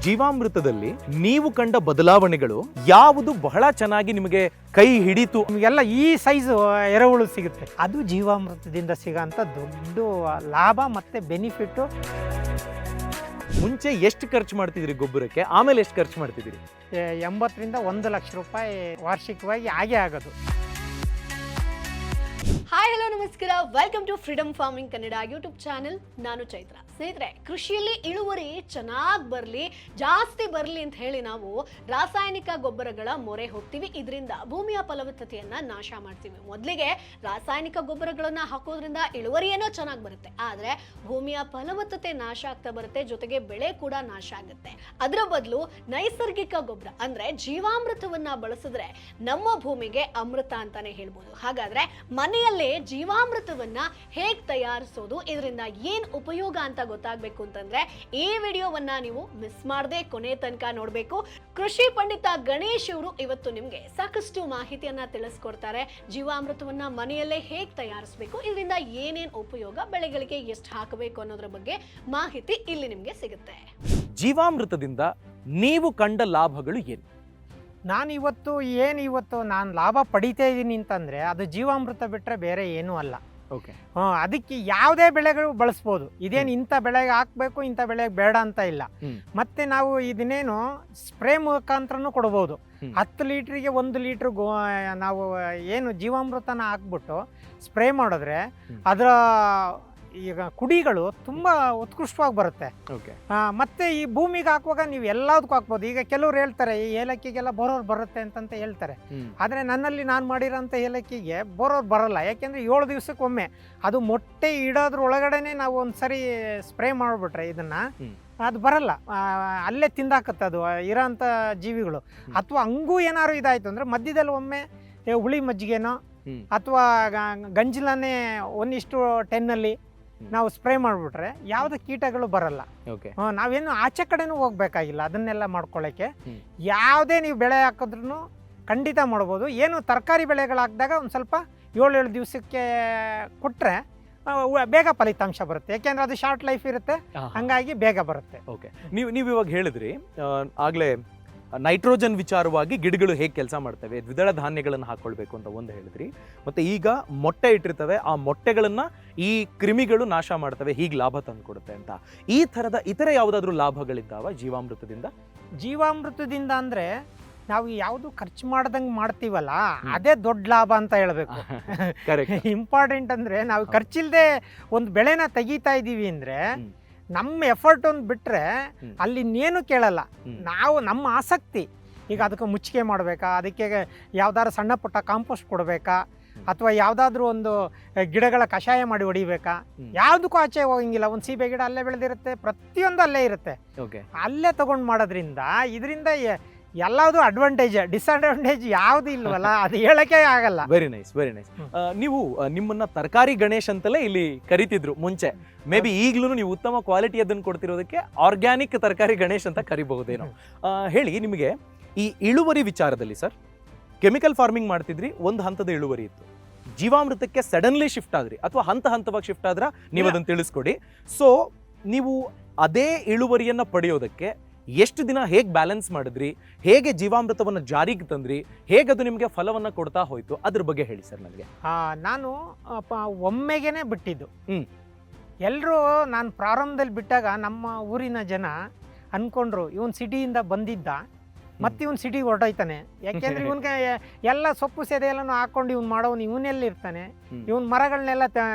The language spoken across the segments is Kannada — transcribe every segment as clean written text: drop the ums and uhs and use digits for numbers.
ಜೀವಾಮೃತದಲ್ಲಿ ನೀವು ಕಂಡ ಬದಲಾವಣೆಗಳು ಯಾವುದು ಬಹಳ ಚೆನ್ನಾಗಿ ನಿಮಗೆ ಕೈ ಹಿಡಿತು? ನಿಮಗೆಲ್ಲ ಈ ಸೈಜು ಎರೆಹುಳು ಸಿಗುತ್ತೆ, ಅದು ಜೀವಾಮೃತದಿಂದ ಸಿಗೋಂಥ ದೊಡ್ಡ ಲಾಭ ಮತ್ತು ಬೆನಿಫಿಟ್ಟು. ಮುಂಚೆ ಎಷ್ಟು ಖರ್ಚು ಮಾಡ್ತಿದ್ರಿ ಗೊಬ್ಬರಕ್ಕೆ, ಆಮೇಲೆ ಎಷ್ಟು ಖರ್ಚು ಮಾಡ್ತಿದ್ದೀರಿ? 80ರಿಂದ 1 ಲಕ್ಷ ರೂಪಾಯಿ ವಾರ್ಷಿಕವಾಗಿ ಆಗೇ ಆಗೋದು. ಹಾಯ್ ಹಲೋ ನಮಸ್ಕಾರ, welcome to Freedom Farming Kannada YouTube channel. ನಾನು ಚೈತ್ರ. ಸ್ನೇಹಿತರೆ, ಕೃಷಿಯಲ್ಲಿ ಇಳುವರಿ ಚೆನ್ನಾಗಿ ಬರಲಿ, ಜಾಸ್ತಿ ಬರಲಿ ಅಂತ ಹೇಳಿ ನಾವು ರಾಸಾಯನಿಕ ಗೊಬ್ಬರಗಳ ಮೊರೆ ಹೋಗ್ತೀವಿ. ಇದರಿಂದ ಭೂಮಿಯ ಫಲವತ್ತತೆಯನ್ನ ನಾಶ ಮಾಡ್ತೀವಿ. ಮೊದಲಿಗೆ ರಾಸಾಯನಿಕ ಗೊಬ್ಬರಗಳನ್ನ ಹಾಕೋದ್ರಿಂದ ಇಳುವರಿ ಏನೋ ಚೆನ್ನಾಗಿ ಬರುತ್ತೆ, ಆದ್ರೆ ಭೂಮಿಯ ಫಲವತ್ತತೆ ನಾಶ ಆಗ್ತಾ ಬರುತ್ತೆ, ಜೊತೆಗೆ ಬೆಳೆ ಕೂಡ ನಾಶ ಆಗುತ್ತೆ. ಅದರ ಬದಲು ನೈಸರ್ಗಿಕ ಗೊಬ್ಬರ ಅಂದ್ರೆ ಜೀವಾಮೃತವನ್ನ ಬಳಸಿದ್ರೆ ನಮ್ಮ ಭೂಮಿಗೆ ಅಮೃತ ಅಂತಾನೆ ಹೇಳ್ಬೋದು. ಹಾಗಾದ್ರೆ ಮನೆಯಲ್ಲೇ ಜೀವಾಮೃತವನ್ನ ಹೇಗ್ ತಯಾರಿಸೋದು, ಇದರಿಂದ ಏನ್ ಉಪಯೋಗ ಅಂತ ಗೊತ್ತಾಗಬೇಕು ಅಂತಂದ್ರೆ ಈ ವಿಡಿಯೋವನ್ನ ನೀವು ಮಿಸ್ ಮಾಡದೆ ಕೊನೆ ತನಕ ನೋಡಬೇಕು. ಕೃಷಿ ಪಂಡಿತ ಗಣೇಶ್ ಅವರು ಇವತ್ತು ನಿಮ್ಗೆ ಸಾಕಷ್ಟು ಮಾಹಿತಿಯನ್ನ ತಿಳಿಸ್ಕೊಡ್ತಾರೆ. ಜೀವಾಮೃತವನ್ನ ಮನೆಯಲ್ಲೇ ಹೇಗ್ ತಯಾರಿಸಬೇಕು, ಇದರಿಂದ ಏನೇನ್ ಉಪಯೋಗ, ಬೆಳೆಗಳಿಗೆ ಎಷ್ಟು ಹಾಕಬೇಕು ಅನ್ನೋದ್ರ ಬಗ್ಗೆ ಮಾಹಿತಿ ಇಲ್ಲಿ ನಿಮ್ಗೆ ಸಿಗುತ್ತೆ. ಜೀವಾಮೃತದಿಂದ ನೀವು ಕಂಡ ಲಾಭಗಳು ಏನು? ಇವತ್ತು ನಾನು ಲಾಭ ಪಡಿತಾ ಇದ್ದೀನಿ ಅಂತಂದರೆ ಅದು ಜೀವಾಮೃತ ಬಿಟ್ಟರೆ ಬೇರೆ ಏನೂ ಅಲ್ಲ. ಓಕೆ. ಅದಕ್ಕೆ ಯಾವುದೇ ಬೆಳೆಗಳು ಬಳಸ್ಬೋದು. ಇದೇನು ಇಂಥ ಬೆಳೆಗೆ ಹಾಕಬೇಕು, ಇಂಥ ಬೆಳೆಗೆ ಬೇಡ ಅಂತ ಇಲ್ಲ. ಮತ್ತು ನಾವು ಇದನ್ನೇನು ಸ್ಪ್ರೇ ಮುಖಾಂತರನೂ ಕೊಡ್ಬೋದು. 10 ಲೀಟ್ರಿಗೆ 1 ಲೀಟ್ರ್ ನಾವು ಏನು ಜೀವಾಮೃತನ ಹಾಕ್ಬಿಟ್ಟು ಸ್ಪ್ರೇ ಮಾಡಿದ್ರೆ ಅದರ ಈಗ ಕುಡಿಗಳು ತುಂಬ ಉತ್ಕೃಷ್ಟವಾಗಿ ಬರುತ್ತೆ. ಮತ್ತೆ ಈ ಭೂಮಿಗೆ ಹಾಕುವಾಗ ನೀವು ಎಲ್ಲದಕ್ಕೂ ಹಾಕ್ಬೋದು. ಈಗ ಕೆಲವ್ರು ಹೇಳ್ತಾರೆ ಈ ಏಲಕ್ಕಿಗೆಲ್ಲ ಬೋರೋರ್ ಬರುತ್ತೆ ಅಂತಂತ ಹೇಳ್ತಾರೆ, ಆದರೆ ನನ್ನಲ್ಲಿ ನಾನು ಮಾಡಿರೋಂಥ ಏಲಕ್ಕಿಗೆ ಬೋರೋರ್ ಬರಲ್ಲ. ಯಾಕೆಂದರೆ 7 ದಿವಸಕ್ಕೊಮ್ಮೆ ಅದು ಮೊಟ್ಟೆ ಇಡೋದ್ರೊಳಗಡೆನೆ ನಾವು ಒಂದ್ಸರಿ ಸ್ಪ್ರೇ ಮಾಡಿಬಿಟ್ರೆ ಇದನ್ನು ಅದು ಬರಲ್ಲ, ಅಲ್ಲೇ ತಿಂದಾಕತ್ತೆ ಅದು ಇರೋಂಥ ಜೀವಿಗಳು. ಅಥವಾ ಹಂಗೂ ಏನಾದ್ರು ಇದಾಯಿತು ಅಂದರೆ ಮಧ್ಯದಲ್ಲಿ ಒಮ್ಮೆ ಹುಳಿ ಮಜ್ಜಿಗೆನೋ ಅಥವಾ ಗಂಜಲನ್ನೇ 1:10 ನಾವು ಸ್ಪ್ರೇ ಮಾಡಿಬಿಟ್ರೆ ಯಾವುದೇ ಕೀಟಗಳು ಬರಲ್ಲ. ನಾವೇನು ಆಚೆ ಕಡೆನೂ ಹೋಗ್ಬೇಕಾಗಿಲ್ಲ ಅದನ್ನೆಲ್ಲ ಮಾಡ್ಕೊಳ್ಳೋಕ್ಕೆ. ಯಾವುದೇ ನೀವು ಬೆಳೆ ಹಾಕಿದ್ರೂ ಖಂಡಿತ ಮಾಡ್ಬೋದು. ಏನು ತರಕಾರಿ ಬೆಳೆಗಳು ಹಾಕಿದಾಗ ಒಂದು ಸ್ವಲ್ಪ 7 ದಿವಸಕ್ಕೆ ಕೊಟ್ಟರೆ ಬೇಗ ಫಲಿತಾಂಶ ಬರುತ್ತೆ, ಯಾಕೆಂದ್ರೆ ಅದು ಶಾರ್ಟ್ ಲೈಫ್ ಇರುತ್ತೆ, ಹಂಗಾಗಿ ಬೇಗ ಬರುತ್ತೆ. ಓಕೆ. ನೀವು ಇವಾಗ ಹೇಳಿದ್ರಿ ಆಗಲೇ ನೈಟ್ರೋಜನ್ ವಿಚಾರವಾಗಿ ಗಿಡಗಳು ಹೇಗೆ ಕೆಲಸ ಮಾಡ್ತವೆ, ದ್ವಿದಳ ಧಾನ್ಯಗಳನ್ನು ಹಾಕೊಳ್ಬೇಕು ಅಂತ ಒಂದು ಹೇಳಿದ್ರಿ. ಮತ್ತೆ ಈಗ ಮೊಟ್ಟೆ ಇಟ್ಟಿರ್ತವೆ, ಆ ಮೊಟ್ಟೆಗಳನ್ನ ಈ ಕ್ರಿಮಿಗಳು ನಾಶ ಮಾಡ್ತವೆ, ಹೀಗೆ ಲಾಭ ತಂದು ಕೊಡುತ್ತೆ ಅಂತ. ಈ ಥರದ ಇತರ ಯಾವುದಾದ್ರೂ ಲಾಭಗಳಿದ್ದಾವ ಜೀವಾಮೃತದಿಂದ? ಜೀವಾಮೃತದಿಂದ ಅಂದ್ರೆ ನಾವು ಯಾವುದು ಖರ್ಚು ಮಾಡ್ದಂಗೆ ಮಾಡ್ತೀವಲ್ಲ ಅದೇ ದೊಡ್ಡ ಲಾಭ ಅಂತ ಹೇಳ್ಬೇಕು. ಇಂಪಾರ್ಟೆಂಟ್ ಅಂದ್ರೆ ನಾವು ಖರ್ಚಿಲ್ದೆ ಒಂದು ಬೆಳೆನ ತೆಗಿತಾ ಇದ್ದೀವಿ ಅಂದ್ರೆ ನಮ್ಮ ಎಫರ್ಟ್ ಒಂದು ಬಿಟ್ಟರೆ ಅಲ್ಲಿ ಇನ್ನೇನು ಕೇಳಲ್ಲ. ನಾವು ನಮ್ಮ ಆಸಕ್ತಿ, ಈಗ ಅದಕ್ಕೆ ಮುಚ್ಚಿಗೆ ಮಾಡಬೇಕಾ, ಅದಕ್ಕೆ ಯಾವ್ದಾದ್ರು ಸಣ್ಣ ಪುಟ್ಟ ಕಾಂಪೋಸ್ಟ್ ಕೊಡಬೇಕಾ, ಅಥವಾ ಯಾವುದಾದ್ರೂ ಒಂದು ಗಿಡಗಳ ಕಷಾಯ ಮಾಡಿ ಹೊಡಿಬೇಕಾ, ಯಾವುದಕ್ಕೂ ಆಚೆ ಹೋಗಂಗಿಲ್ಲ. ಒಂದು ಸೀಬೆ ಗಿಡ ಅಲ್ಲೇ ಬೆಳೆದಿರುತ್ತೆ, ಪ್ರತಿಯೊಂದು ಅಲ್ಲೇ ಇರುತ್ತೆ, ಅಲ್ಲೇ ತಗೊಂಡು ಮಾಡೋದ್ರಿಂದ ಇದರಿಂದ ಎಲ್ಲಾವುದು ಅಡ್ವಾಂಟೇಜ್, ಡಿಸ್ಅಡ್ವಾಂಟೇಜ್ ಯಾವುದು ಇಲ್ವಲ್ಲ, ಅದು ಹೇಳಕ್ಕೆ ಆಗಲ್ಲ. Very nice, very nice. ನೀವು ನಿಮ್ಮನ್ನ ತರಕಾರಿ ಗಣೇಶ್ ಅಂತಲೇ ಇಲ್ಲಿ ಕರಿತಿದ್ರು ಮುಂಚೆ. ಮೇ ಬಿ ಈಗಲೂ ನೀವು ಉತ್ತಮ ಕ್ವಾಲಿಟಿ ಅದನ್ನು ಕೊಡ್ತಿರೋದಕ್ಕೆ ಆರ್ಗ್ಯಾನಿಕ್ ತರಕಾರಿ ಗಣೇಶ್ ಅಂತ ಕರಿಬಹುದೇನೋ. ಹೇಳಿ, ನಿಮಗೆ ಈ ಇಳುವರಿ ವಿಚಾರದಲ್ಲಿ ಸರ್, ಕೆಮಿಕಲ್ ಫಾರ್ಮಿಂಗ್ ಮಾಡ್ತಿದ್ರಿ, ಒಂದು ಹಂತದ ಇಳುವರಿ ಇತ್ತು, ಜೀವಾಮೃತಕ್ಕೆ ಸಡನ್ಲಿ ಶಿಫ್ಟ್ ಆದ್ರಿ ಅಥವಾ ಹಂತ ಹಂತವಾಗಿ ಶಿಫ್ಟ್ ಆದ್ರ, ನೀವು ಅದನ್ನು ತಿಳಿಸ್ಕೊಡಿ. ಸೊ ನೀವು ಅದೇ ಇಳುವರಿಯನ್ನ ಪಡೆಯೋದಕ್ಕೆ ಎಷ್ಟು ದಿನ ಹೇಗೆ ಬ್ಯಾಲೆನ್ಸ್ ಮಾಡಿದ್ರಿ, ಹೇಗೆ ಜೀವಾಮೃತವನ್ನು ಜಾರಿಗೆ ತಂದ್ರಿ, ಹೇಗೆ ಅದು ನಿಮಗೆ ಫಲವನ್ನು ಕೊಡ್ತಾ ಹೋಯ್ತು, ಅದ್ರ ಬಗ್ಗೆ ಹೇಳಿ ಸರ್ ನನಗೆ. ನಾನು ಒಮ್ಮೆಗೇನೆ ಬಿಟ್ಟಿದ್ದು. ಎಲ್ಲರೂ ನಾನು ಪ್ರಾರಂಭದಲ್ಲಿ ಬಿಟ್ಟಾಗ ನಮ್ಮ ಊರಿನ ಜನ ಅಂದ್ಕೊಂಡ್ರು ಇವನು ಸಿಟಿಯಿಂದ ಬಂದಿದ್ದ ಮತ್ತು ಇವನು ಸಿಟಿಗೆ ಹೊರಟೋಯ್ತಾನೆ, ಯಾಕೆಂದ್ರೆ ಇವನ್ಗೆ ಎಲ್ಲ ಸೊಪ್ಪು ಸೆದೆ ಎಲ್ಲನೂ ಹಾಕೊಂಡು ಇವ್ನು ಮಾಡೋನು, ಇವನೆಲ್ಲಿರ್ತಾನೆ, ಇವನ್ ಮರಗಳನ್ನೆಲ್ಲ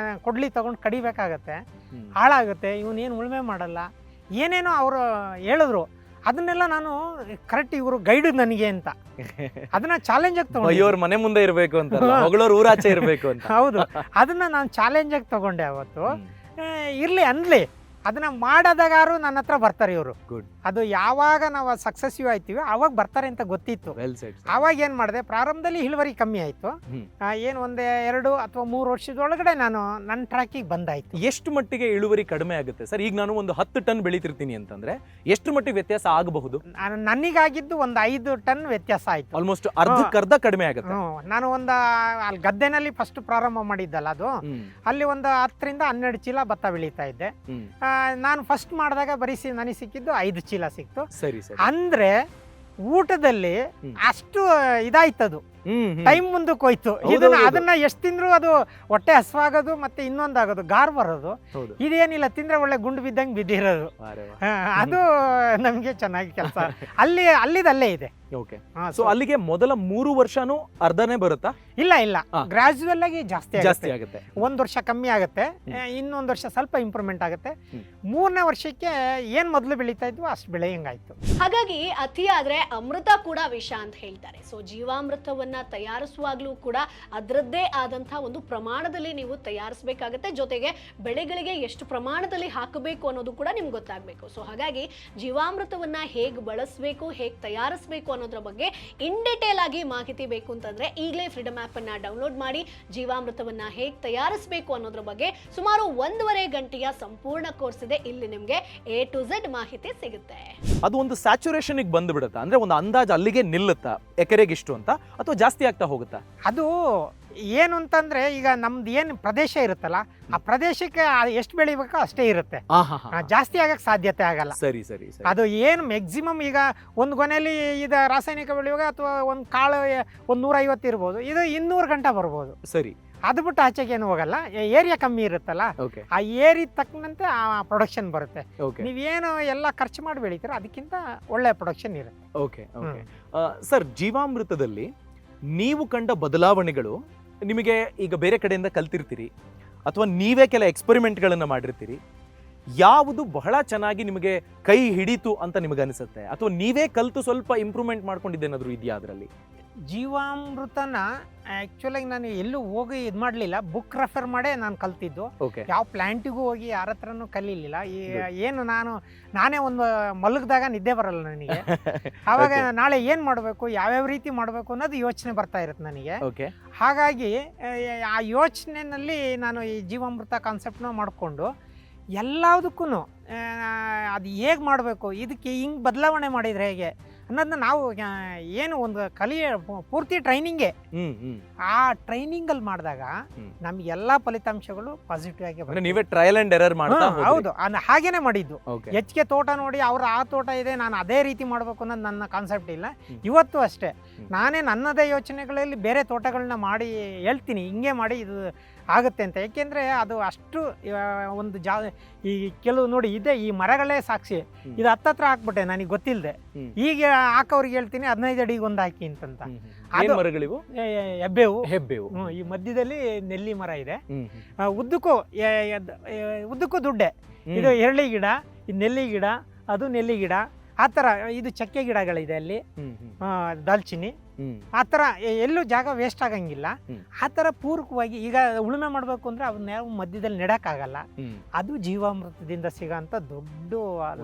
ಕೊಡ್ಲಿ ತಗೊಂಡು ಕಡಿಬೇಕಾಗತ್ತೆ, ಹಾಳಾಗುತ್ತೆ, ಇವನೇನು ಉಳುಮೆ ಮಾಡಲ್ಲ, ಏನೇನೋ ಅವರು ಹೇಳಿದ್ರು. ಅದನ್ನೆಲ್ಲ ನಾನು ಕರೆಕ್ಟ್ ಇವರು ಗೈಡ್ ನನಗೆ ಅಂತ ಅದನ್ನ ಚಾಲೆಂಜ್ ಆಗಿ ತಗೊಂಡು ಮನೆ ಮುಂದೆ ಇರಬೇಕು ಅಂತ, ಹೊಗಳೋರು ಊರಾಚೆ ಇರಬೇಕು ಅಂತ. ಹೌದು, ಅದನ್ನ ನಾನು ಚಾಲೆಂಜ್ ಆಗಿ ತಗೊಂಡೆ ಅವತ್ತು. ಇರ್ಲಿ ಅನ್ಲಿ, ಅದನ್ನ ಮಾಡೋದಾಗಾರು ನನ್ನ ಹತ್ರ ಬರ್ತಾರೆ ಇವರು. ಅದು ಯಾವಾಗ ನಾವು ಸಕ್ಸಸ್ಸಿವ್ ಆಯ್ತೀವಿ ಅವಾಗ ಬರ್ತಾರೆ ಅಂತ ಗೊತ್ತಿತ್ತು. ಆವಾಗ ಏನ್ ಮಾಡಿದೆ, ಪ್ರಾರಂಭದಲ್ಲಿ ಇಳುವರಿ ಕಮ್ಮಿ ಆಯ್ತು, ಏನು 1-2 ಅಥವಾ 3 ವರ್ಷದೊಳಗಡೆ ನಾನು ನನ್ನ ಟ್ರ್ಯಾಕಿಗೆ ಬಂದಾಯ್ತು. ಎಷ್ಟು ಮಟ್ಟಿಗೆ ಇಳುವರಿ ಕಡಿಮೆ ಆಗುತ್ತೆ ಸರ್? ಈಗ ನಾನು ಒಂದು 10 ಟನ್ ಬೆಳಿತಿರ್ತೀನಿ ಅಂತಂದ್ರೆ ಎಷ್ಟು ಮಟ್ಟಿಗೆ ವ್ಯತ್ಯಾಸ ಆಗಬಹುದು? ನನಗಾಗಿದ್ದು ಒಂದು 5 ಟನ್ ವ್ಯತ್ಯಾಸ ಆಯ್ತು, ಆಲ್ಮೋಸ್ಟ್ ಅರ್ಧಕ್ಕರ್ಧ ಕಡಿಮೆ ಆಗುತ್ತೆ. ನಾನು ಅಲ್ಲಿ ಗದ್ದೆನಲ್ಲಿ ಫಸ್ಟ್ ಪ್ರಾರಂಭ ಮಾಡಿದ್ದಲ್ಲ ಅದು, ಅಲ್ಲಿ ಒಂದು 10ರಿಂದ 12 ಚೀಲ ಭತ್ತ ಬೆಳೀತಾ ಇದ್ದೆ. ನಾನು ಫಸ್ಟ್ ಮಾಡಿದಾಗ ಬರೀ ನನಗೆ ಸಿಕ್ಕಿದ್ದು 5 ಚೀಲ. ಚೀಲ ಸಿಕ್ತು. ಸರಿ ಸರಿ. ಅಂದ್ರೆ ಊಟದಲ್ಲಿ ಹ್ಮ್. ಅಷ್ಟು ಇದಾಯ್ತದು, ಟೈಮ್ ಮುಂದಕ್ಕೆ ಹೋಯ್ತು. ಅದನ್ನ ಎಷ್ಟು ತಿಂದ್ರು ಅದು ಹೊಟ್ಟೆ ಹಸ್ವಾಗೋದು ಮತ್ತೆ ಇನ್ನೊಂದಾಗೋದು ಗಾರ್ ಬರೋದು. ಹೌದು. ಇದೇನಿಲ್ಲ, ತಿಂದ್ರೆ ಒಳ್ಳೆ ಗುಂಡು ಬಿದ್ದಂಗೆ ಬಿದ್ದಿರೋದು. ಅದು ನಮ್ಗೆ ಚೆನ್ನಾಗಿ ಕೆಲಸ ಅಲ್ಲಿದಲ್ಲೇ ಇದೆ. ಓಕೆ. ಸೊ ಅಲ್ಲಿಗೆ ಮೊದಲ 3 ವರ್ಷನೂ ಅರ್ಧನೇ ಬರುತ್ತಾ? ಇಲ್ಲ ಇಲ್ಲ, ಹಾ. ಗ್ರಾಜುವಲ್ ಆಗಿ ಜಾಸ್ತಿ ಜಾಸ್ತಿ ಆಗುತ್ತೆ. ಆಗುತ್ತೆ. 1 ವರ್ಷ ಕಮ್ಮಿ ಆಗುತ್ತೆ, ಇನ್ನೊಂದು ವರ್ಷ ಸ್ವಲ್ಪ ಇಂಪ್ರೂವ್ಮೆಂಟ್ ಆಗುತ್ತೆ. ಹ್ಮ್. 3ನೇ ವರ್ಷಕ್ಕೆ ಏನ್ ಮೊದಲು ಬೆಳೀತಾ ಇದ್ವು ಅಷ್ಟು ಬೆಳೆಯಂಗಾಯ್ತು. ಹಾಗಾಗಿ ಅತಿ ಆದ್ರೆ ಅಮೃತ ಕೂಡ ವಿಷ ಅಂತ ಹೇಳ್ತಾರೆ. ಸೊ ಜೀವಾಮೃತವನ್ನ ತಯಾರಿಸುವಾಗ್ಲೂ ಕೂಡ ಅದರದ್ದೇ ಆದಂತಹ ಒಂದು ಪ್ರಮಾಣದಲ್ಲಿ ನೀವು ತಯಾರಿಸಬೇಕಾಗತ್ತೆ. ಜೊತೆಗೆ ಬೆಳೆಗಳಿಗೆ ಎಷ್ಟು ಪ್ರಮಾಣದಲ್ಲಿ ಹಾಕಬೇಕು ಅನ್ನೋದು ಕೂಡ ನಿಮ್ಗೆ ಗೊತ್ತಾಗಬೇಕು. ಸೊ ಹಾಗಾಗಿ ಜೀವಾಮೃತವನ್ನ ಹೇಗೆ ಬಳಸಬೇಕು, ಹೇಗೆ ತಯಾರಿಸಬೇಕು ಅನ್ನೋದ್ರ ಬಗ್ಗೆ ಇನ್ ಡಿಟೇಲ್ ಆಗಿ ಮಾಹಿತಿ ಬೇಕು ಅಂತಂದ್ರೆ ಈಗಲೇ ಫ್ರೀಡಮ್ ಆಪ್ ಅನ್ನ ಡೌನ್ಲೋಡ್ ಮಾಡಿ ಜೀವಾಮೃತವನ್ನ ಹೇಗೆ ತಯಾರಿಸಬೇಕು ಅನ್ನೋದ್ರ ಬಗ್ಗೆ ಸುಮಾರು 1.5 ಗಂಟೆಯ ಸಂಪೂರ್ಣ ಕೋರ್ಸ್ ಇದೆ. ಇಲ್ಲಿ ನಿಮ್ಗೆ A to Z ಮಾಹಿತಿ ಸಿಗುತ್ತೆ. ಅದು ಒಂದು ಸ್ಯಾಚುರೇಷನ್ ಬಂದ್ಬಿಡುತ್ತಾ? ಅಂದ್ರೆ ಒಂದು ಅಂದಾಜು ಅಲ್ಲಿಗೆ ನಿಲ್ಲುತ್ತಾ ಎಕರೆಗೆ ಇಷ್ಟು ಅಂತ, ಅಥವಾ ಜಾಸ್ತಿ ಆಗ್ತಾ ಹೋಗುತ್ತಾ? ಅದು ಏನು ಅಂತಂದ್ರೆ ಈಗ ನಮ್ದು ಏನು ಪ್ರದೇಶ ಇರುತ್ತಲ್ಲ, ಆ ಪ್ರದೇಶಕ್ಕೆ ಎಷ್ಟು ಬೆಳಿಬೇಕೋ ಅಷ್ಟೇ ಇರುತ್ತೆ. ಜಾಸ್ತಿ ಆಗಕ್ಕೆ ಸಾಧ್ಯತೆ ಆಗಲ್ಲ. ಸರಿ ಸರಿ ಸರಿ. ಅದು ಏನು ಮ್ಯಾಕ್ಸಿಮಮ್ ಈಗ ಒಂದು ಗೊನೆಯಲ್ಲಿ ಇದು ರಾಸಾಯನಿಕ ಬೆಳೆಯುವಾಗ ಅಥವಾ ಒಂದು ಕಾಳು 150 ಇರ್ಬೋದು, ಇದು 200 ಗಂಟೆ ಬರ್ಬೋದು. ಸರಿ. ಅದು ಬಿಟ್ಟು ಆಚೆಗೆ ಏನು ಹೋಗಲ್ಲ, ಏರಿಯಾ ಕಮ್ಮಿ ಇರುತ್ತಲ್ಲ, ಓಕೆ. ಆ ಏರಿಯಾ ತಕ್ಕಂತೆ ಆ ಪ್ರೊಡಕ್ಷನ್ ಬರುತ್ತೆ. ಓಕೆ. ನೀವೇನು ಎಲ್ಲ ಖರ್ಚು ಮಾಡಿ ಬೆಳಿತೀರ ಅದಕ್ಕಿಂತ ಒಳ್ಳೆ ಪ್ರೊಡಕ್ಷನ್ ಇರುತ್ತೆ. Okay okay. ಸರ್, ಜೀವಾಮೃತದಲ್ಲಿ ನೀವು ಕಂಡ ಬದಲಾವಣೆಗಳು ನಿಮಗೆ ಈಗ ಬೇರೆ ಕಡೆಯಿಂದ ಕಲ್ತಿರ್ತೀರಿ ಅಥವಾ ನೀವೇ ಕೆಲ ಎಕ್ಸ್ಪೆರಿಮೆಂಟ್ಗಳನ್ನು ಮಾಡಿರ್ತೀರಿ, ಯಾವುದು ಬಹಳ ಚೆನ್ನಾಗಿ ನಿಮಗೆ ಕೈ ಹಿಡಿತು ಅಂತ ನಿಮಗೆ ಅನಿಸುತ್ತೆ, ಅಥವಾ ನೀವೇ ಕಲ್ತು ಸ್ವಲ್ಪ ಇಂಪ್ರೂವ್ಮೆಂಟ್ ಮಾಡ್ಕೊಂಡಿದ್ದೇನಾದ್ರೂ ಇದೆಯಾ ಅದರಲ್ಲಿ? ಜೀವಾಮೃತನ ಆ್ಯಕ್ಚುಲಾಗಿ ನಾನು ಎಲ್ಲೂ ಹೋಗಿ ಇದು ಮಾಡಲಿಲ್ಲ, ಬುಕ್ ರೆಫರ್ ಮಾಡೇ ನಾನು ಕಲ್ತಿದ್ದು. ಓಕೆ. ಯಾವ ಪ್ಲ್ಯಾಂಟಿಗೂ ಹೋಗಿ ಯಾರ ಹತ್ರನೂ ಕಲೀಲಿಲ್ಲ. ಏನು ನಾನೇ ಒಂದು ಮಲಗಿದಾಗ ನಿದ್ದೆ ಬರಲ್ಲ ನನಗೆ. ಆವಾಗ ನಾಳೆ ಏನು ಮಾಡಬೇಕು, ಯಾವ್ಯಾವ ರೀತಿ ಮಾಡಬೇಕು ಅನ್ನೋದು ಯೋಚನೆ ಬರ್ತಾ ಇರುತ್ತೆ ನನಗೆ. ಓಕೆ. ಹಾಗಾಗಿ ಆ ಯೋಚನೆಯಲ್ಲಿ ನಾನು ಈ ಜೀವಾಮೃತ ಕಾನ್ಸೆಪ್ಟ್ನ ಮಾಡಿಕೊಂಡು ಎಲ್ಲದಕ್ಕೂ ಅದು ಹೇಗೆ ಮಾಡಬೇಕು, ಇದಕ್ಕೆ ಹಿಂಗೆ ಬದಲಾವಣೆ ಮಾಡಿದರೆ ಹೇಗೆ ಅನ್ನೋದನ್ನ ನಾವು ಏನು ಒಂದು ಪೂರ್ತಿ ಟ್ರೈನಿಂಗೇ. ಆ ಟ್ರೈನಿಂಗಲ್ಲಿ ಮಾಡಿದಾಗ ನಮ್ಗೆಲ್ಲ ಫಲಿತಾಂಶಗಳು ಪಾಸಿಟಿವ್ ಆಗಿ ಬರ್ತದೆ. ನೀವೇ ಟ್ರಯಲ್ ಅಂಡ್ ಎರರ್ ಮಾಡ್ತಾ ಹೋದ್ರಿ? ಹೌದು, ಹಾಗೇನೆ ಮಾಡಿದ್ದು. ಓಕೆ. ಹೆಚ್ಚಿಗೆ ತೋಟ ನೋಡಿ ಅವ್ರ ಆ ತೋಟ ಇದೆ ನಾನು ಅದೇ ರೀತಿ ಮಾಡಬೇಕು ಅನ್ನೋದು ನನ್ನ ಕಾನ್ಸೆಪ್ಟ್ ಇಲ್ಲ. ಇವತ್ತು ಅಷ್ಟೇ ನಾನೇ ನನ್ನದೇ ಯೋಚನೆಗಳಲ್ಲಿ ಬೇರೆ ತೋಟಗಳನ್ನ ಮಾಡಿ ಹೇಳ್ತೀನಿ, ಹಿಂಗೆ ಮಾಡಿ ಇದು ಆಗುತ್ತೆ ಅಂತ. ಯಾಕೆಂದರೆ ಅದು ಅಷ್ಟು ಒಂದು ಈ ಕೆಲವು ನೋಡಿ ಇದೆ, ಈ ಮರಗಳೇ ಸಾಕ್ಷಿ. ಇದು ಹತ್ತತ್ರ ಹಾಕ್ಬಿಟ್ಟೆ ನನಗೆ ಗೊತ್ತಿಲ್ಲದೆ, ಈಗ ಹಾಕೋರಿಗೆ ಹೇಳ್ತೀನಿ 15 ಅಡಿಗೆ ಒಂದು ಹಾಕಿ ಅಂತಂತ. ಏನ್ ಮರಗಳಿವು? ಹೆಬ್ಬೇವು. ಹೆಬ್ಬೇವು. ಈ ಮಧ್ಯದಲ್ಲಿ ನೆಲ್ಲಿ ಮರ ಇದೆ. ಉದ್ದಕ್ಕೂ ದುಡ್ಡೆ. ಇದು ಎರಳಿ ಗಿಡ, ಇದು ನೆಲ್ಲಿ ಗಿಡ, ಅದು ನೆಲ್ಲಿ ಗಿಡ, ಆ ಥರ. ಇದು ಚಕ್ಕೆ ಗಿಡಗಳಿದೆ ಅಲ್ಲಿ, ದಾಲ್ಚಿನ್ನಿ, ಆ ಥರ. ಎಲ್ಲೂ ಜಾಗ ವೇಸ್ಟ್ ಆಗಂಗಿಲ್ಲ. ಆ ಥರ ಪೂರಕವಾಗಿ ಈಗ ಉಳುಮೆ ಮಾಡಬೇಕು ಅಂದರೆ ಅವನ್ನ ಯಾವ ಮಧ್ಯದಲ್ಲಿ ನೆಡಕ್ಕಾಗಲ್ಲ. ಅದು ಜೀವಾಮೃತದಿಂದ ಸಿಗೋಂಥ ದೊಡ್ಡ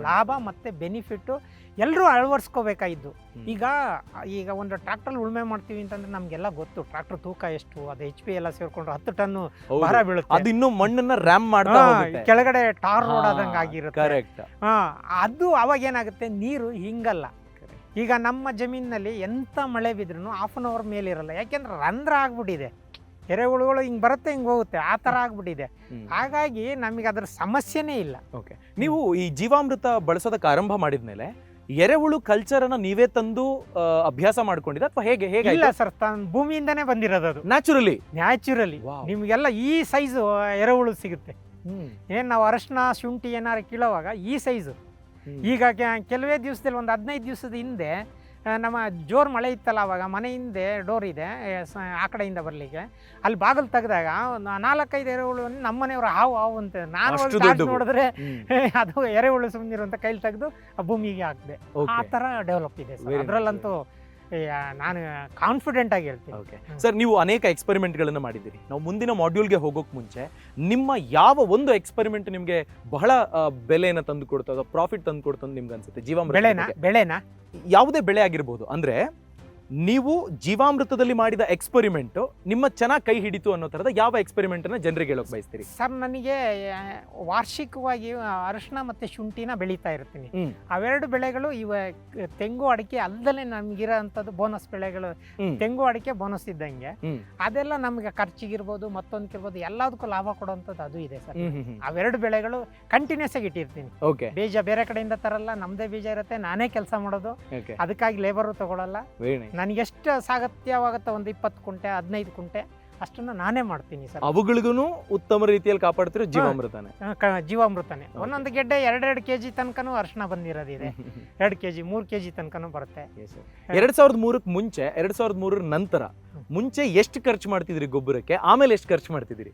ಲಾಭ ಮತ್ತು ಬೆನಿಫಿಟ್ಟು. ಎಲ್ಲರೂ ಅಳವಡಿಸ್ಕೋಬೇಕಾಗಿದ್ದು. ಈಗ ಒಂದು ಟ್ರ್ಯಾಕ್ಟರ್ ಉಳುಮೆ ಮಾಡ್ತೀವಿ ಅಂತಂದ್ರೆ ನಮಗೆಲ್ಲ ಗೊತ್ತು, ಟ್ರ್ಯಾಕ್ಟರ್ ತೂಕ ಎಷ್ಟು, ಅದು HP ಎಲ್ಲ ಸೇರ್ಕೊಂಡು 10 ಟನ್ನು ಭಾರ ಬೀಳುತ್ತೆ. ಅದು ಇನ್ನೂ ಮಣ್ಣನ್ನ ರ್ಯಾಮ್ ಮಾಡ್ತಾ ಹೋಗುತ್ತೆ, ಕೆಳಗಡೆ ಟಾರ್ ರೋಡ್ ಆದಂಗೆ ಆಗಿರುತ್ತೆ. ಕರೆಕ್ಟ್. ಅದು ಅವಾಗ ಏನಾಗುತ್ತೆ, ನೀರು ಹಿಂಗಲ್ಲ. ಈಗ ನಮ್ಮ ಜಮೀನಿನಲ್ಲಿ ಎಂಥ ಮಳೆ ಬಿದ್ರೂ 1/2 hour ಮೇಲಿರಲ್ಲ. ಯಾಕೆಂದ್ರೆ ರಂಧ್ರ ಆಗ್ಬಿಟ್ಟಿದೆ, ಎರೆಹುಳುಗಳು ಹಿಂಗೆ ಬರುತ್ತೆ ಹಿಂಗೆ ಹೋಗುತ್ತೆ, ಆ ಥರ ಆಗ್ಬಿಟ್ಟಿದೆ. ಹಾಗಾಗಿ ನಮಗೆ ಅದರ ಸಮಸ್ಯೆನೇ ಇಲ್ಲ. ಓಕೆ. ನೀವು ಈ ಜೀವಾಮೃತ ಬಳಸೋದಕ್ಕೆ ಆರಂಭ ಮಾಡಿದ್ಮೇಲೆ ಎರೆಹುಳು ಕಲ್ಚರ್ ಅನ್ನ ನೀವೇ ತಂದು ಅಭ್ಯಾಸ ಮಾಡ್ಕೊಂಡಿದ್ದ ಅಥವಾ ಹೇಗೆ? ಇಲ್ಲ ಸರ್, ಭೂಮಿಯಿಂದನೇ ಬಂದಿರೋದು. ಅದು ನ್ಯಾಚುರಲಿ ನಿಮ್ಗೆಲ್ಲ ಈ ಸೈಜು ಎರೆಹುಳು ಸಿಗುತ್ತೆ. ಏನ್ ನಾವು ಅರಶಿನ ಶುಂಠಿ ಏನಾರು ಕೀಳೋವಾಗ ಈ ಸೈಜು. ಈಗ ಕೆಲವೇ ದಿವಸದಲ್ಲಿ ಒಂದು 15 ದಿವಸದ ಹಿಂದೆ ನಮ್ಮ ಜೋರು ಮಳೆ ಇತ್ತಲ್ಲ, ಅವಾಗ ಮನೆ ಹಿಂದೆ ಡೋರ್ ಇದೆ ಆ ಕಡೆಯಿಂದ ಬರಲಿಕ್ಕೆ, ಅಲ್ಲಿ ಬಾಗಿಲು ತೆಗೆದಾಗ 4-5 ಎರೆಹುಳು ನಮ್ಮ ಮನೆಯವರು ಹಾವು ಅಂತ. ನಾನು ನೋಡಿದ್ರೆ ಅದು ಎರೆಹುಳು ಸುಮ್ಮನಿರುವಂತ ಕೈಲಿ ತೆಗೆದು ಆ ಭೂಮಿಗೆ ಹಾಕಿದೆ. ಆ ಥರ ಡೆವಲಪ್ ಇದೆ ಅದರಲ್ಲಂತೂ. ನಾನು ಕಾನ್ಫಿಡೆಂಟ್ ಆಗಿ ಹೇಳ್ತೀನಿ. ಓಕೆ ಸರ್, ನೀವು ಅನೇಕ ಎಕ್ಸ್ಪೆರಿಮೆಂಟ್ಗಳನ್ನು ಮಾಡಿದ್ದೀರಿ. ನಾವು ಮುಂದಿನ ಮಾಡ್ಯೂಲ್ಗೆ ಹೋಗೋಕೆ ಮುಂಚೆ ನಿಮ್ಮ ಯಾವ ಒಂದು ಎಕ್ಸ್ಪೆರಿಮೆಂಟ್ ನಿಮಗೆ ಬಹಳ ಬೆಲೆಯನ್ನು ತಂದು ಕೊಡ್ತದೋ, ಪ್ರಾಫಿಟ್ ತಂದು ಕೊಡ್ತಂದು ನಿಮ್ಗೆ ಅನ್ಸುತ್ತೆ? ಜೀವಾಮೃತ ಬೆಳೆನಾ ಯಾವುದೇ ಬೆಳೆ ಆಗಿರ್ಬೋದು. ಅಂದ್ರೆ ನೀವು ಜೀವಾಮೃತದಲ್ಲಿ ಮಾಡಿದ ಎಕ್ಸ್ಪೆರಿಮೆಂಟ್ ನಿಮ್ಮ ಚೆನ್ನಾಗಿ ಕೈ ಹಿಡಿತು ಅನ್ನೋ ತರದ ಯಾವ ಎಕ್ಸ್ಪೆರಿಮೆಂಟ್ ಅನ್ನ ಜನರಿಗೆ ಹೇಳೋಕೆ ಬಯಸ್ತೀರಿ? ಸರ್ ನನಗೆ ವಾರ್ಷಿಕವಾಗಿ ಅರಿಶಿನ ಮತ್ತು ಶುಂಠಿನ ಬೆಳೀತಾ ಇರ್ತೀನಿ. ಅವೆರಡು ಬೆಳೆಗಳು ತೆಂಗು ಅಡಿಕೆ ಅಲ್ಲದೆ ನಮಗಿರೋ ಅಂಥದ್ದು ಬೋನಸ್ ಬೆಳೆಗಳು. ತೆಂಗು ಅಡಿಕೆ ಬೋನಸ್ ಇದ್ದಂಗೆ ಅದೆಲ್ಲ ನಮಗೆ ಖರ್ಚಿಗಿರ್ಬೋದು ಮತ್ತೊಂದಕ್ಕಿರ್ಬೋದು ಎಲ್ಲದಕ್ಕೂ ಲಾಭ ಕೊಡುವಂಥದ್ದು ಅದು ಇದೆ ಸರ್. ಅವೆರಡು ಬೆಳೆಗಳು ಕಂಟಿನ್ಯೂಸ್ ಆಗಿ ಇಟ್ಟಿರ್ತೀನಿ. ಬೀಜ ಬೇರೆ ಕಡೆಯಿಂದ ತರಲ್ಲ, ನಮ್ದೇ ಬೀಜ ಇರುತ್ತೆ, ನಾನೇ ಕೆಲಸ ಮಾಡೋದು. ಅದಕ್ಕಾಗಿ ಲೇಬರು ತಗೊಳ್ಳಲ್ಲ. ನನಗೆ ಎಷ್ಟು ಸಾಗತ್ಯವಾಗುತ್ತೆ ಒಂದು 20 ಕುಂಟೆ 15 ಕುಂಟೆ ಅಷ್ಟನ್ನು ನಾನೇ ಮಾಡ್ತೀನಿ ಸರ್. ಅವುಗಳಿಗೂ ಉತ್ತಮ ರೀತಿಯಲ್ಲಿ ಕಾಪಾಡ್ತಿರೋ ಜೀವಾಮೃತನೇ. ಜೀವಾಮೃತನೇ. ಒಂದೊಂದು ಗೆಡ್ಡೆ 2 kg ತನಕನೂ ಅರಿಶಿನ ಬಂದಿರೋದಿದೆ. 2 kg 3 kg ತನಕನೂ ಬರುತ್ತೆ. 2003 ಮುಂಚೆ 2003 ನಂತರ ಮುಂಚೆ ಎಷ್ಟು ಖರ್ಚು ಮಾಡ್ತಿದ್ರಿ ಗೊಬ್ಬರಕ್ಕೆ, ಆಮೇಲೆ ಎಷ್ಟು ಖರ್ಚು ಮಾಡ್ತಿದ್ರಿ?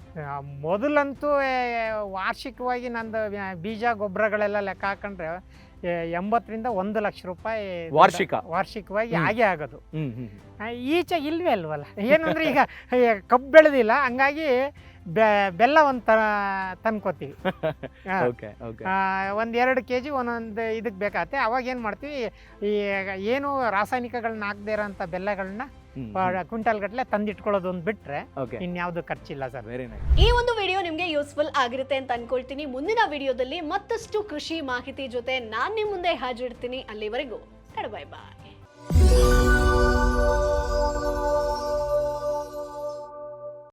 ಮೊದಲಂತೂ ವಾರ್ಷಿಕವಾಗಿ ನಂದು ಬೀಜ ಗೊಬ್ಬರಗಳೆಲ್ಲ ಲೆಕ್ಕ ಹಾಕೊಂಡ್ರೆ 80ರಿಂದ 1 ಲಕ್ಷ ರೂಪಾಯಿ ವಾರ್ಷಿಕವಾಗಿ ಹಾಗೆ ಆಗೋದು. ಈಚೆ ಇಲ್ವೇ ಅಲ್ವಲ್ಲ, ಏನಂದ್ರೆ ಈಗ ಕಬ್ಬು ಬೆಳೆದಿಲ್ಲ, ಹಂಗಾಗಿ ಬೆಲ್ಲ ಒಂದು ತಂದ್ಕೋತೀವಿ. 1-2 kg ಒಂದೊಂದು ಇದಕ್ಕೆ ಬೇಕಾಗತ್ತೆ. ಅವಾಗ ಏನು ಮಾಡ್ತೀವಿ, ಈ ಏನು ರಾಸಾಯನಿಕಗಳನ್ನ ಹಾಕದೇ ಇರೋಂಥ ಬೆಲ್ಲಗಳನ್ನ ಕ್ವಿಂಟಲ್ ಗಟ್ಟಲೆ ತಂದಿಟ್ಕೊಳ್ಳೋದು ಒಂದು ಬಿಟ್ರೆ ಇನ್ಯಾವುದು ಖರ್ಚಿಲ್ಲ ಸರ್. ಈ ಒಂದು ವಿಡಿಯೋ ನಿಮ್ಗೆ ಯೂಸ್ಫುಲ್ ಆಗಿರುತ್ತೆ ಅಂತ ಅನ್ಕೊಳ್ತೀನಿ. ಮುಂದಿನ ವಿಡಿಯೋದಲ್ಲಿ ಮತ್ತಷ್ಟು ಕೃಷಿ ಮಾಹಿತಿ ಜೊತೆ ನಾನ್ ನಿಮ್ ಮುಂದೆ ಹಾಜರಿರ್ತೀನಿ. ಅಲ್ಲಿವರೆಗೂ ಬೈ ಬಾಯ್.